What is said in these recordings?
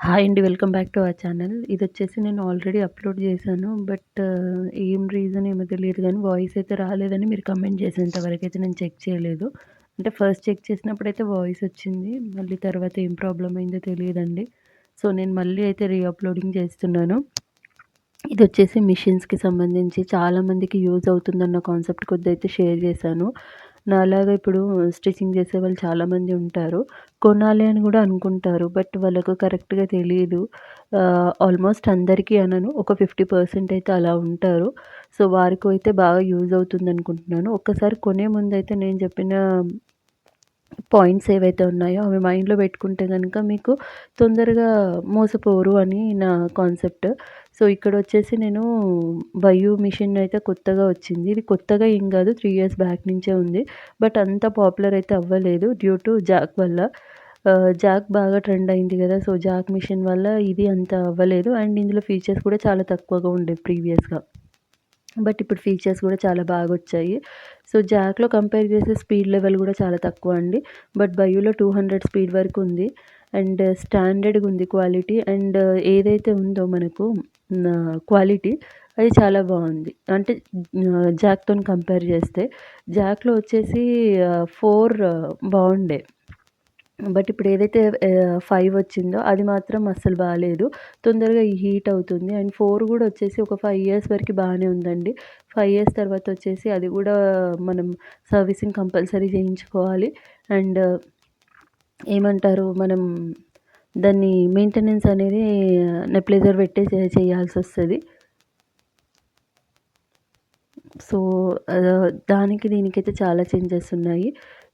Hi అండి. Welcome back to our channel. ఇదొచ్చేసి నేను ఆల్రెడీ అప్‌లోడ్ చేశాను. ఏం రీజన్ ఏమో తెలీదు గానీ వాయిస్ అయితే రాలేదని మీరు కమెంట్ చేశారు. ఇంతవరకైతే నేను చెక్ చేయలేదు. అంటే ఫస్ట్ చెక్ చేసినప్పుడైతే వాయిస్ వచ్చింది. మళ్ళీ తర్వాత ఏం ప్రాబ్లమ్ అయిందో తెలీదండి. సో, నేను మళ్ళీ అయితే అప్‌లోడింగ్ చేస్తున్నాను. ఇదొచ్చేసి మిషన్స్‌కి సంబంధించి చాలామందికి యూజ్ అవుతుందన్న కాన్సెప్ట్ కొద్దైతే షేర్ చేశాను. నాలాగా ఇప్పుడు స్టిచ్చింగ్ చేసేవాళ్ళు చాలామంది ఉంటారు. కొనాలి అని గూడా అనుకుంటారు. బట్ వాళ్ళకు కరెక్ట్‌గా తెలీదు. ఆల్మోస్ట్ అందరికీ అనను. ఒక 50% అయితే అలా ఉంటారు. సో, వారికైతే బాగా యూజ్ అవుతుందనుకుంటున్నాను. ఒక్కసారి కొనే ముందైతే నేను చెప్పిన పాయింట్స్ ఏవైతే ఉన్నాయో అవి మైండ్‌లో పెట్టుకుంటే గనక మీకు తొందరగా మోసపోరు అని నా కాన్సెప్ట్. సో, ఇక్కడొచ్చేసి నేను బయూ మిషన్ అయితే కొత్తగా వచ్చింది. ఇది కొత్తగా ఏం గాదు. 3 ఇయర్స్ బ్యాక్ నుంచే ఉంది. బట్ అంత పాపులర్ అయితే అవ్వలేదు డ్యూ టు జాక్ వల్ల. జాక్ బాగా ట్రెండ్ అయింది గదా! సో, జాక్ మిషన్ వల్ల ఇది అంత అవ్వలేదు. అండ్ ఇందులో ఫీచర్స్ కూడా చాలా తక్కువగా ఉండేవి ప్రీవియస్‌గా. బట్ ఇప్పుడు ఫీచర్స్ గూడా చాలా బాగొచ్చాయి. సో, జాక్‌లో కంపేర్ చేస్తే స్పీడ్ లెవెల్ గూడా చాలా తక్కువ అండి. బట్ బయోలో 200 స్పీడ్ వరకుంది. అండ్ స్టాండర్డ్‌గుంది క్వాలిటీ. అండ్ ఏదైతే ఉందో మనకు క్వాలిటీ అది చాలా బావుంది. అంటే జాక్‌తోని కంపేర్ చేస్తే. జాక్‌లో వచ్చేసి 4 బావుండే. బట్ ఇప్పుడు ఏదైతే 5 వచ్చిందో అది మాత్రం అస్సలు బాలేదు. తొందరగా హీట్ అవుతుంది. అండ్ 4 గూడా వచ్చేసి ఒక 5 ఇయర్స్ వరకి బానే ఉందండి. 5 ఇయర్స్ తర్వాత వచ్చేసి అది గూడా మనం సర్వీసింగ్ కంపల్సరీ చేయించుకోవాలి. అండ్ ఏమంటారు మనం దాన్ని మెయింటెనెన్స్ అనేది నెప్లైజర్ పెట్టే చేయాల్సొస్తది. సో, దానికి దీనికైతే చాలా చేంజెస్ ఉన్నాయి.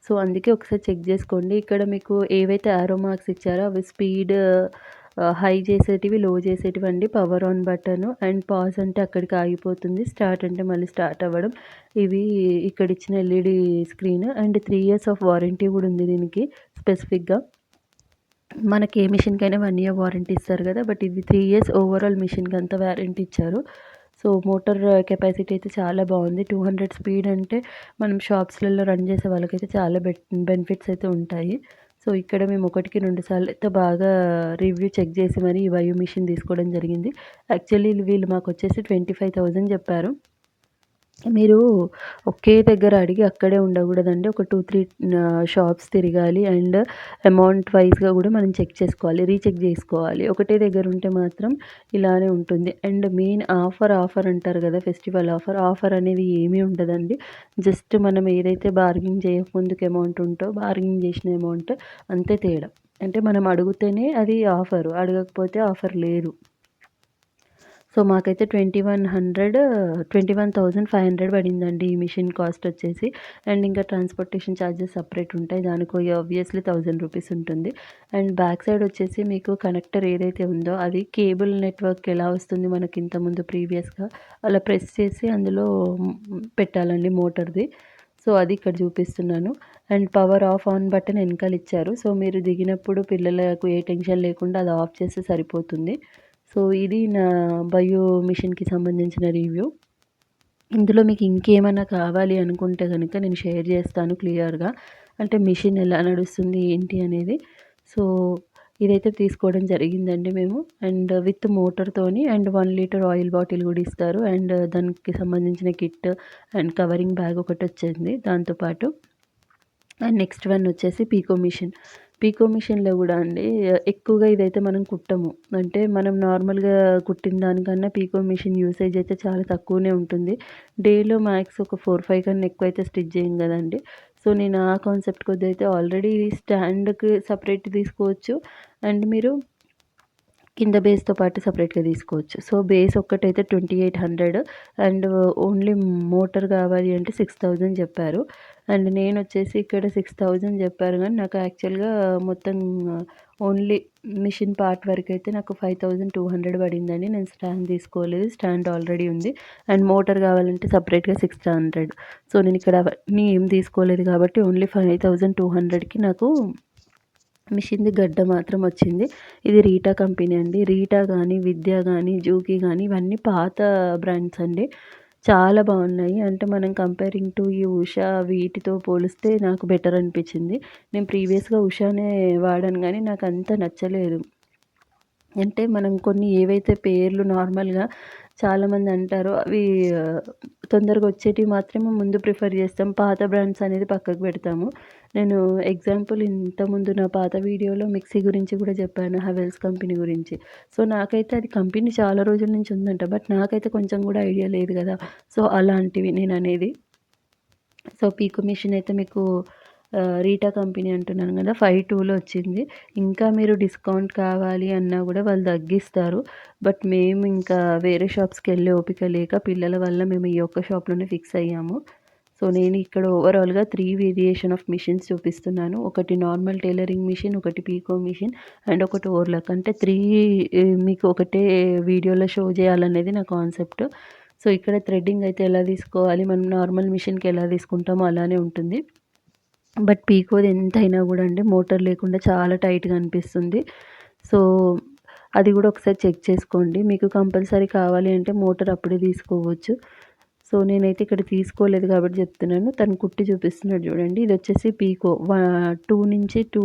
సో, అందుకే ఒకసారి చెక్ జేసుకోండి. ఇక్కడ మీకు ఏవైతే యారో మార్క్స్ ఇచ్చారో అవి స్పీడ్ హై చేసేటివి, లో చేసేటివండి. Power on button and pause అంటే అక్కడికి ఆగిపోతుంది. స్టార్ట్ అంటే మళ్ళీ స్టార్ట్ అవ్వడం. ఇవి ఇక్కడిచ్చిన LED screen and 3 years of warranty గూడా ఉంది దీనికి స్పెసిఫిక్‌గా. మనకి ఏ మిషన్‌కైనా 1 ఇయర్ వారంటీ ఇస్తారు గదా! బట్ ఇది 3 ఇయర్స్ ఓవరాల్ మిషన్‌కంతా వారంటీ ఇచ్చారు. సో, మోటార్ కెపాసిటీ అయితే చాలా బావుంది. 200 స్పీడ్ అంటే మనం షాప్స్‌లలో రన్ చేసే వాళ్ళకైతే చాలా బెనిఫిట్స్ అయితే ఉంటాయి. సో, ఇక్కడ మేము ఒకటికి 2 సార్లు అయితే బాగా రివ్యూ చెక్ చేసి మరి ఈ వయో మిషన్ తీసుకోవడం జరిగింది. యాక్చువల్లీ వీళ్ళు మాకొచ్చేసి 25,000 చెప్పారు. మీరు ఒకే దగ్గర అడిగి అక్కడే ఉండకూడదండి. ఒక 2, 3 షాప్స్ తిరగాలి. అండ్ అమౌంట్ వైస్‌గా గూడా మనం చెక్ చేసుకోవాలి. రీచెక్ జేసుకోవాలి. ఒకటే దగ్గర ఉంటే మాత్రం ఇలానే ఉంటుంది. అండ్ మెయిన్ ఆఫర్ అంటారు గదా! ఫెస్టివల్ ఆఫర్ అనేది ఏమీ ఉండదండి. జస్ట్ మనం ఏదైతే బార్గెయిన్ చేయకముందుకు అమౌంట్ ఉంటో బార్గెయిన్ చేసిన అమౌంట్ అంతే తేడా. అంటే మనం అడుగుతేనే అది ఆఫరు. అడగకపోతే ఆఫర్ లేదు. సో, మాకైతే 21,500 పడిందండి ఈ మిషన్ కాస్ట్ వచ్చేసి. అండ్ ఇంకా ట్రాన్స్‌పోర్టేషన్ చార్జెస్ సెపరేట్ ఉంటాయి. దానికి ఆబ్వియస్‌లీ 1000 రూపీస్ ఉంటుంది. అండ్ బ్యాక్ సైడ్ వచ్చేసి మీకు కనెక్టర్ ఏదైతే ఉందో అది కేబుల్ నెట్‌వర్క్ ఎలా వస్తుంది మనకి ఇంతకుముందు ప్రీవియస్‌గా అలా ప్రెస్ చేసి అందులో పెట్టాలండి మోటార్‌ది. సో, అది ఇక్కడ చూపిస్తున్నాను. And power of, on button ఎనకాల ఇచ్చారు. సో, మీరు దిగినప్పుడు పిల్లలకు ఏ టెన్షన్ లేకుండా అది ఆఫ్ చేస్తే సరిపోతుంది. సో, ఇది నా బయో మిషన్‌కి సంబంధించిన రివ్యూ. ఇందులో మీకు ఇంకేమైనా కావాలి అనుకుంటే గనుక నేను షేర్ చేస్తాను క్లియర్‌గా. అంటే మిషన్ ఎలా నడుస్తుంది ఏంటి అనేది. సో, ఇదైతే తీసుకోవడం జరిగిందండి మేము. అండ్ విత్ మోటార్‌తోని అండ్ 1 లీటర్ ఆయిల్ బాటిల్ గూడా ఇస్తారు. అండ్ దానికి సంబంధించిన కిట్ అండ్ కవరింగ్ బ్యాగ్ ఒకటొచ్చింది దాంతో పాటు. అండ్ నెక్స్ట్ వన్ వచ్చేసి పీకో మిషన్. పీకో మిషన్‌లో గూడా అండి ఎక్కువగా ఇదైతే మనం కుట్టము. అంటే మనం నార్మల్‌గా కుట్టిన దానికన్నా పీకో మిషన్ యూసేజ్ అయితే చాలా తక్కువనే ఉంటుంది. డేలో మ్యాక్స్ ఒక 4, 5 కన్నా ఎక్కువైతే స్టిచ్ చేయం గదండీ. సో, నేను ఆ కాన్సెప్ట్ కొద్దైతే ఆల్రెడీ స్టాండ్‌కి సెపరేట్ తీసుకోవచ్చు. అండ్ మీరు కింద బేస్‌తో పాటు సెపరేట్‌గా తీసుకోవచ్చు. సో, బేస్ ఒక్కటైతే 2800 అండ్ ఓన్లీ మోటర్ కావాలి అంటే 6000 చెప్పారు. అండ్ నేనొచ్చేసి ఇక్కడ 6000 చెప్పారు గానీ నాకు యాక్చువల్‌గా మొత్తం ఓన్లీ మిషన్ పార్ట్ వరకైతే నాకు 5200 పడిందండి. నేను స్టాండ్ తీసుకోలేదు. స్టాండ్ ఆల్రెడీ ఉంది. అండ్ మోటర్ కావాలంటే సెపరేట్‌గా 600. సో, నేనిక్కడ అవన్నీ ఏం తీసుకోలేదు కాబట్టి ఓన్లీ 5200కి నాకు మిషన్‌ది గడ్డ మాత్రం వచ్చింది. ఇది రీటా కంపెనీ అండి. రీటా గానీ, విద్య గానీ, జూకీ గానీ ఇవన్నీ పాత బ్రాండ్స్ అండి. చాలా బావున్నాయి. అంటే మనం కంపేరింగ్ టు ఈ ఉషా వీటితో పోలిస్తే నాకు బెటర్ అనిపిచ్చింది. నేను ప్రీవియస్‌గా ఉషానే వాడాను గానీ నాకంత నచ్చలేదు. అంటే మనం కొన్ని ఏవైతే పేర్లు నార్మల్‌గా చాలామంది అంటారో అవి తొందరగా వచ్చేటివి మాత్రమే ముందు ప్రిఫర్ చేస్తాం. పాత బ్రాండ్స్ అనేది పక్కకు పెడతాము. నేను ఎగ్జాంపుల్ ఇంతకుముందు నా పాత వీడియోలో మిక్సీ గురించి కూడా చెప్పాను. హెవెల్స్ కంపెనీ గురించి. సో, నాకైతే అది కంపెనీ చాలా రోజుల నుంచి ఉందంట. బట్ నాకైతే కొంచెం కూడా ఐడియా లేదు కదా! సో, అలాంటివి నేననేది. సో, పీకో మిషన్ అయితే మీకు రీటా కంపెనీ అంటున్నాను కదా! 5,2లో వచ్చింది. ఇంకా మీరు డిస్కౌంట్ కావాలి అన్నా కూడా వాళ్ళు తగ్గిస్తారు. బట్ మేము ఇంకా వేరే షాప్స్‌కెళ్ళే ఓపిక లేక పిల్లల వల్ల మేము ఈ ఒక్క షాప్‌లోనే ఫిక్స్ అయ్యాము. సో, నేను ఇక్కడ ఓవరాల్‌గా 3 వేరియేషన్ ఆఫ్ మిషన్స్ చూపిస్తున్నాను. ఒకటి నార్మల్ టైలరింగ్ మిషన్, ఒకటి పీకో మిషన్ అండ్ ఒకటి ఓర్‌లక్. అంటే 3 మీకు ఒకటే వీడియోలో షో చేయాలనేది నా కాన్సెప్ట్. సో, ఇక్కడ థ్రెడ్డింగ్ అయితే ఎలా తీసుకోవాలి, మనం నార్మల్ మిషన్‌కి ఎలా తీసుకుంటామో అలానే ఉంటుంది. బట్ పీకోది ఎంతైనా గూడా అండి మోటార్ లేకుండా చాలా టైట్‌గా అనిపిస్తుంది. సో, అది గూడా ఒకసారి చెక్ చేసుకోండి. మీకు కంపల్సరీ కావాలి అంటే మోటార్ అప్పుడే తీసుకోవచ్చు. సో, నేనైతే ఇక్కడ తీసుకోలేదు కాబట్టి చెప్తున్నాను. తను కుట్టి చూపిస్తున్నాడు చూడండి. ఇదొచ్చేసి పీకో 2 నుంచి 2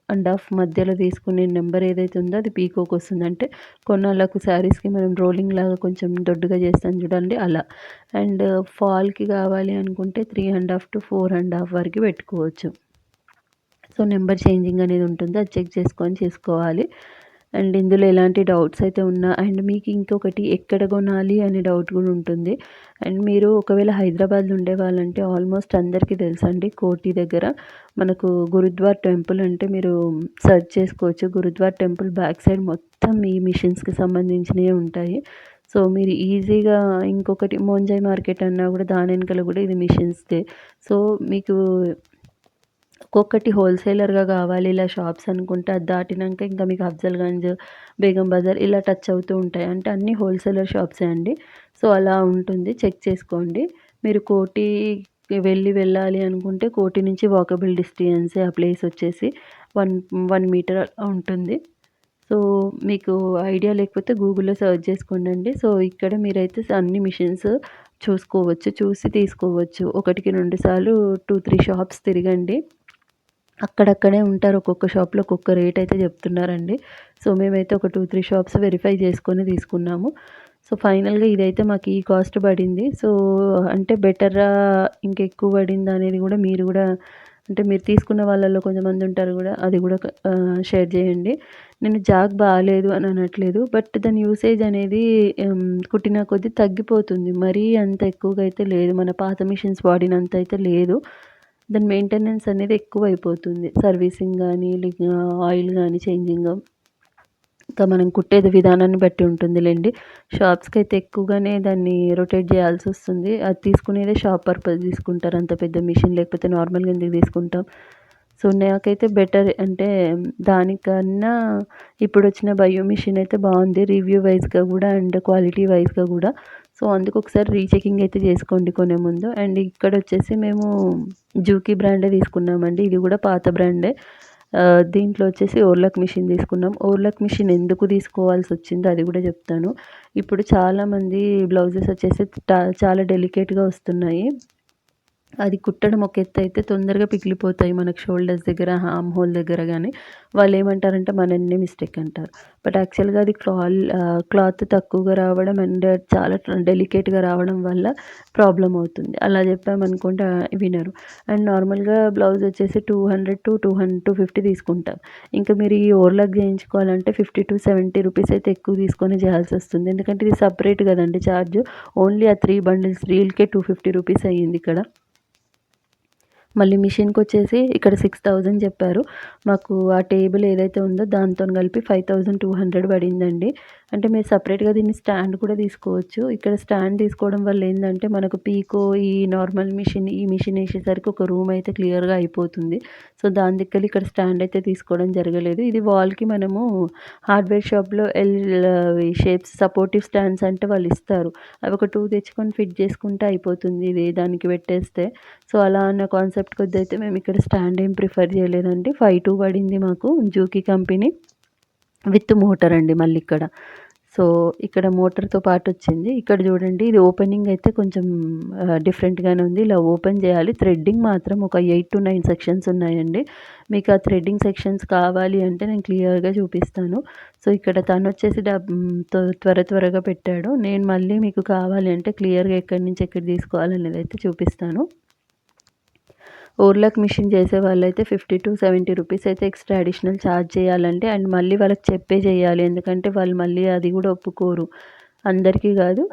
½ మధ్యలో తీసుకునే నెంబర్ ఏదైతే ఉందో అది పీకోకొస్తుంది. అంటే కొన్నాళ్ళకు శారీస్‌కి మనం రోలింగ్ లాగా కొంచెం దొడ్డుగా చేస్తాం చూడండి అలా. అండ్ ఫాల్‌కి కావాలి అనుకుంటే 3 ½ to 4 ½ వరకు పెట్టుకోవచ్చు. సో, నెంబర్ చేంజింగ్ అనేది ఉంటుంది. అది చెక్ చేసుకొని చేసుకోవాలి. అండ్ ఇందులో ఎలాంటి డౌట్స్ అయితే ఉన్నా అండ్ మీకు ఇంకొకటి ఎక్కడ కొనాలి అనే డౌట్ కూడా ఉంటుంది. అండ్ మీరు ఒకవేళ హైదరాబాద్‌లో ఉండేవాళ్ళంటే ఆల్మోస్ట్ అందరికీ తెలుసండి కోఠి దగ్గర మనకు గురుద్వార్ టెంపుల్ అంటే మీరు సెర్చ్ చేసుకోవచ్చు. గురుద్వార్ టెంపుల్ బ్యాక్ సైడ్ మొత్తం ఈ మిషన్స్‌కి సంబంధించినయే ఉంటాయి. సో, మీరు ఈజీగా ఇంకొకటి మోంజాయ్ మార్కెట్ అన్నా కూడా దాని వెనకాల కూడా ఇది మిషన్స్‌దే. సో, మీకు ఒక్కొక్కటి హోల్‌సేలర్‌గా కావాలి ఇలా షాప్స్ అనుకుంటే అది దాటినంక ఇంకా మీకు అఫ్జల్‌గంజ్, బేగం బజార్ ఇలా టచ్ అవుతూ ఉంటాయి. అంటే అన్నీ హోల్‌సేలర్ షాప్సే అండి. సో, అలా ఉంటుంది. చెక్ చేసుకోండి. మీరు కోఠికి వెళ్ళాలి అనుకుంటే కోఠి నుంచి వాకబుల్ డిస్టెన్సే ఆ ప్లేస్ వచ్చేసి 1 మీటర్ ఉంటుంది. సో, మీకు ఐడియా లేకపోతే గూగుల్‌లో సెర్చ్ చేసుకోండండి. సో, ఇక్కడ మీరైతే అన్ని మిషన్స్ చూసుకోవచ్చు. చూసి తీసుకోవచ్చు. ఒకటికి 2 సార్లు 2, 3 షాప్స్ తిరగండి. అక్కడక్కడే ఉంటారు. ఒక్కొక్క షాప్‌లో ఒక్కొక్క రేట్ అయితే చెప్తున్నారండి. సో, మేమైతే ఒక 2, 3 షాప్స్ వెరిఫై చేసుకొని తీసుకున్నాము. సో, ఫైనల్‌గా ఇదైతే మాకు ఈ కాస్ట్ పడింది. సో, అంటే బెటరా ఇంకెక్కువ పడిందా అనేది గూడా మీరు గూడా అంటే మీరు తీసుకున్న వాళ్ళలో కొంతమంది ఉంటారు గూడా అది గూడా షేర్ చేయండి. నేను జాక్ బాలేదు అని అనట్లేదు. బట్ దాని యూసేజ్ అనేది కుట్టిన కొద్దీ తగ్గిపోతుంది. మరీ అంత ఎక్కువగా అయితే లేదు. మన పాత మిషన్స్ వాడినంత అయితే లేదు. దాని మెయింటెనెన్స్ అనేది ఎక్కువైపోతుంది. సర్వీసింగ్ గానీ, ఆయిల్ గానీ చేంజింగ్. ఇంకా మనం కుట్టేది విధానాన్ని బట్టి ఉంటుందిలెండి. షాప్స్‌కైతే ఎక్కువగానే దాన్ని రొటేట్ జేయాల్సొస్తుంది. అది తీసుకునేదే షాప్ పర్పస్ తీసుకుంటారు. అంత పెద్ద మిషన్ లేకపోతే నార్మల్‌గా ఎందుకు తీసుకుంటాం. సో, నాకైతే బెటర్ అంటే దానికన్నా ఇప్పుడొచ్చిన బయో మిషన్ అయితే బావుంది. రివ్యూ వైస్‌గా గూడా అండ్ క్వాలిటీ వైస్‌గా గూడా. సో, అందుకు ఒకసారి రీచెకింగ్ అయితే చేసుకోండి కొనే ముందు. అండ్ ఇక్కడొచ్చేసి మేము జూకీ బ్రాండే తీసుకున్నామండి. ఇది గూడా పాత బ్రాండే. దీంట్లో వచ్చేసి ఓర్‌లక్ మిషన్ తీసుకున్నాం. ఓర్‌లక్ మిషన్ ఎందుకు తీసుకోవాల్సొచ్చిందో అది గూడా జెప్తాను. ఇప్పుడు చాలామంది బ్లౌజెస్ వచ్చేసి చాలా డెలికేట్‌గా వస్తున్నాయి. అది కుట్టడం ఒక ఎత్తయితే తొందరగా పిగిలిపోతాయి మనకు షోల్డర్స్ దగ్గర, హార్మ్ హోల్ దగ్గర గాని. వాళ్ళేమంటారంటే మననే మిస్టేక్ అంటారు. బట్ యాక్చువల్‌గా అది క్లాత్ తక్కువగా రావడం అండ్ చాలా డెలికేట్‌గా రావడం వల్ల ప్రాబ్లమ్ అవుతుంది. అలా చెప్పామనుకోండి వినరు. అండ్ నార్మల్‌గా బ్లౌజ్ వచ్చేసి 200-250 తీసుకుంటారు. ఇంకా మీరు ఈ ఓవర్‌లాక్ చేయించుకోవాలంటే 50-70 రూపీస్ అయితే ఎక్కువ తీసుకొని చేయాల్సొస్తుంది. ఎందుకంటే ఇది సెపరేట్ కదండీ చార్జ్. ఓన్లీ ఆ 3 బండిల్స్ రీల్‌కే 250 రూపీస్ అయ్యిందిక్కడ. మళ్ళీ మిషన్‌కొచ్చేసి ఇక్కడ 6,000 చెప్పారు. మాకు ఆ టేబుల్ ఏదైతే ఉందో దాంతోని కలిపి 5,200 పడిందండి. అంటే మీరు సెపరేట్‌గా దీన్ని స్టాండ్ కూడా తీసుకోవచ్చు. ఇక్కడ స్టాండ్ తీసుకోవడం వల్ల ఏందంటే మనకు పీకో, ఈ నార్మల్ మిషన్, ఈ మిషన్ ఏసేసరికి ఒక రూమ్ అయితే క్లియర్‌గా అయిపోతుంది. సో, దాని దిక్కల ఇక్కడ స్టాండ్ అయితే తీసుకోవడం జరగలేదు. ఇది వాల్‌కి మనము హార్డ్వేర్ షాప్‌లో అవి షేప్స్ సపోర్టివ్ స్టాండ్స్ అంటే వాళ్ళిస్తారు. అవి ఒక 2 తెచ్చుకొని ఫిట్ చేసుకుంటే అయిపోతుంది. ఇది దానికి పెట్టేస్తే. సో, అలా అన్న కాన్సెప్ట్ కొద్దయితే మేమిక్కడ స్టాండ్ ఏం ప్రిఫర్ చేయలేదండి. 5,2 పడింది మాకు జూకీ కంపెనీ విత్ మోటర్ అండి మళ్ళిక్కడ. సో, ఇక్కడ మోటార్‌తో పాటొచ్చింది. ఇక్కడ చూడండి ఇది ఓపెనింగ్ అయితే కొంచెం డిఫరెంట్‌గానే ఉంది. ఇలా ఓపెన్ చేయాలి. థ్రెడ్డింగ్ మాత్రం ఒక 8-9 సెక్షన్స్ ఉన్నాయండి. మీకు ఆ థ్రెడ్డింగ్ సెక్షన్స్ కావాలి అంటే నేను క్లియర్‌గా చూపిస్తాను. సో, ఇక్కడ తనొచ్చేసి త్వరగా పెట్టాడు. నేను మళ్ళీ మీకు కావాలి అంటే క్లియర్‌గా ఎక్కడి నుంచి ఎక్కడ తీసుకోవాలనేదైతే చూపిస్తాను. ఓర్లాక్ మిషన్ చేసే వాళ్ళైతే 50-70 రూపీస్ అయితే ఎక్స్ట్రా అడిషనల్ ఛార్జ్ చేయాలండి. అండ్ మళ్ళీ వాళ్ళకి చెప్పే చేయాలి. ఎందుకంటే వాళ్ళు మళ్ళీ అది కూడా ఒప్పుకోరు. అందరికీ కాదు,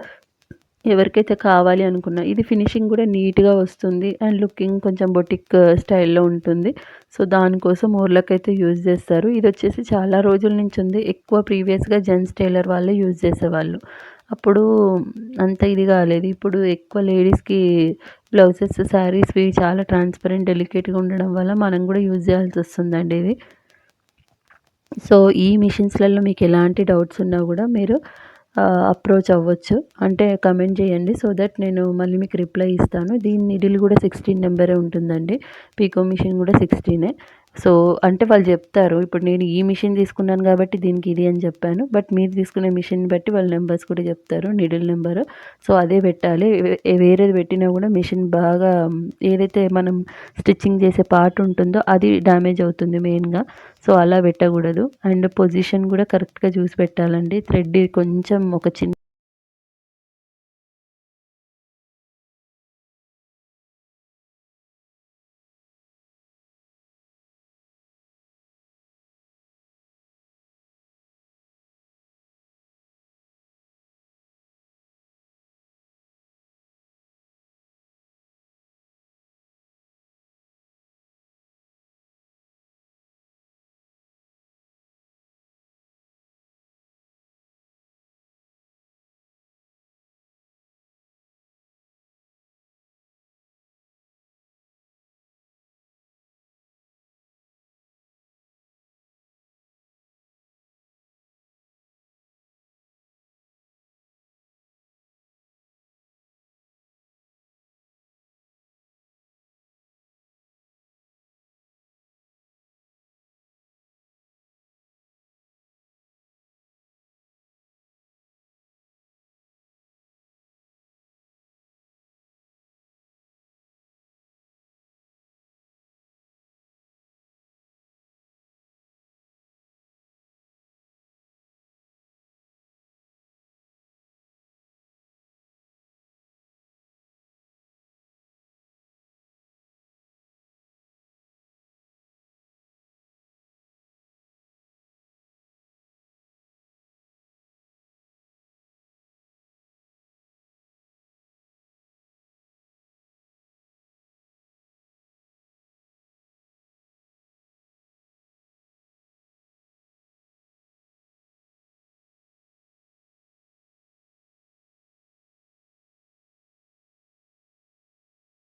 ఎవరికైతే కావాలి అనుకున్నా. ఇది ఫినిషింగ్ కూడా నీట్‌గా వస్తుంది. అండ్ లుకింగ్ కొంచెం బొటిక్ స్టైల్‌లో ఉంటుంది. సో, దానికోసం ఓర్లాక్ అయితే యూజ్ చేస్తారు. ఇదొచ్చేసి చాలా రోజుల నుంచి ఉంది. ఎక్కువ ప్రీవియస్‌గా జెంట్స్ టైలర్ వాళ్ళే యూజ్ చేసేవాళ్ళు. అప్పుడు అంత ఇది కాలేదు. ఇప్పుడు ఎక్కువ లేడీస్‌కి బ్లౌజెస్, శారీస్‌వి చాలా ట్రాన్స్‌పరెంట్, డెలికేట్‌గా ఉండడం వల్ల మనం కూడా యూజ్ చేయాల్సొస్తుందండి ఇది. సో, ఈ మిషన్స్‌లలో మీకు ఎలాంటి డౌట్స్ ఉన్నా కూడా మీరు అప్రోచ్ అవ్వచ్చు. అంటే కమెంట్ చేయండి. సో దట్ నేను మళ్ళీ మీకు రిప్లై ఇస్తాను. దీని నీడిల్ కూడా 16 నెంబరే ఉంటుందండి. పీకో మిషన్ కూడా 16ఏ. సో, అంటే వాళ్ళు చెప్తారు. ఇప్పుడు నేను ఈ మిషన్ తీసుకున్నాను కాబట్టి దీనికి ఇది అని చెప్పాను. బట్ మీరు తీసుకునే మిషన్‌ని బట్టి వాళ్ళు నంబర్స్ కూడా చెప్తారు. Needle number. సో, అదే పెట్టాలి. వేరేది పెట్టినా కూడా మిషన్ బాగా ఏదైతే మనం స్టిచ్చింగ్ చేసే పార్ట్ ఉంటుందో అది డ్యామేజ్ అవుతుంది మెయిన్‌గా. సో, అలా పెట్టకూడదు. అండ్ పొజిషన్ కూడా కరెక్ట్‌గా చూసి పెట్టాలండి. థ్రెడ్ కొంచెం ఒక చిన్న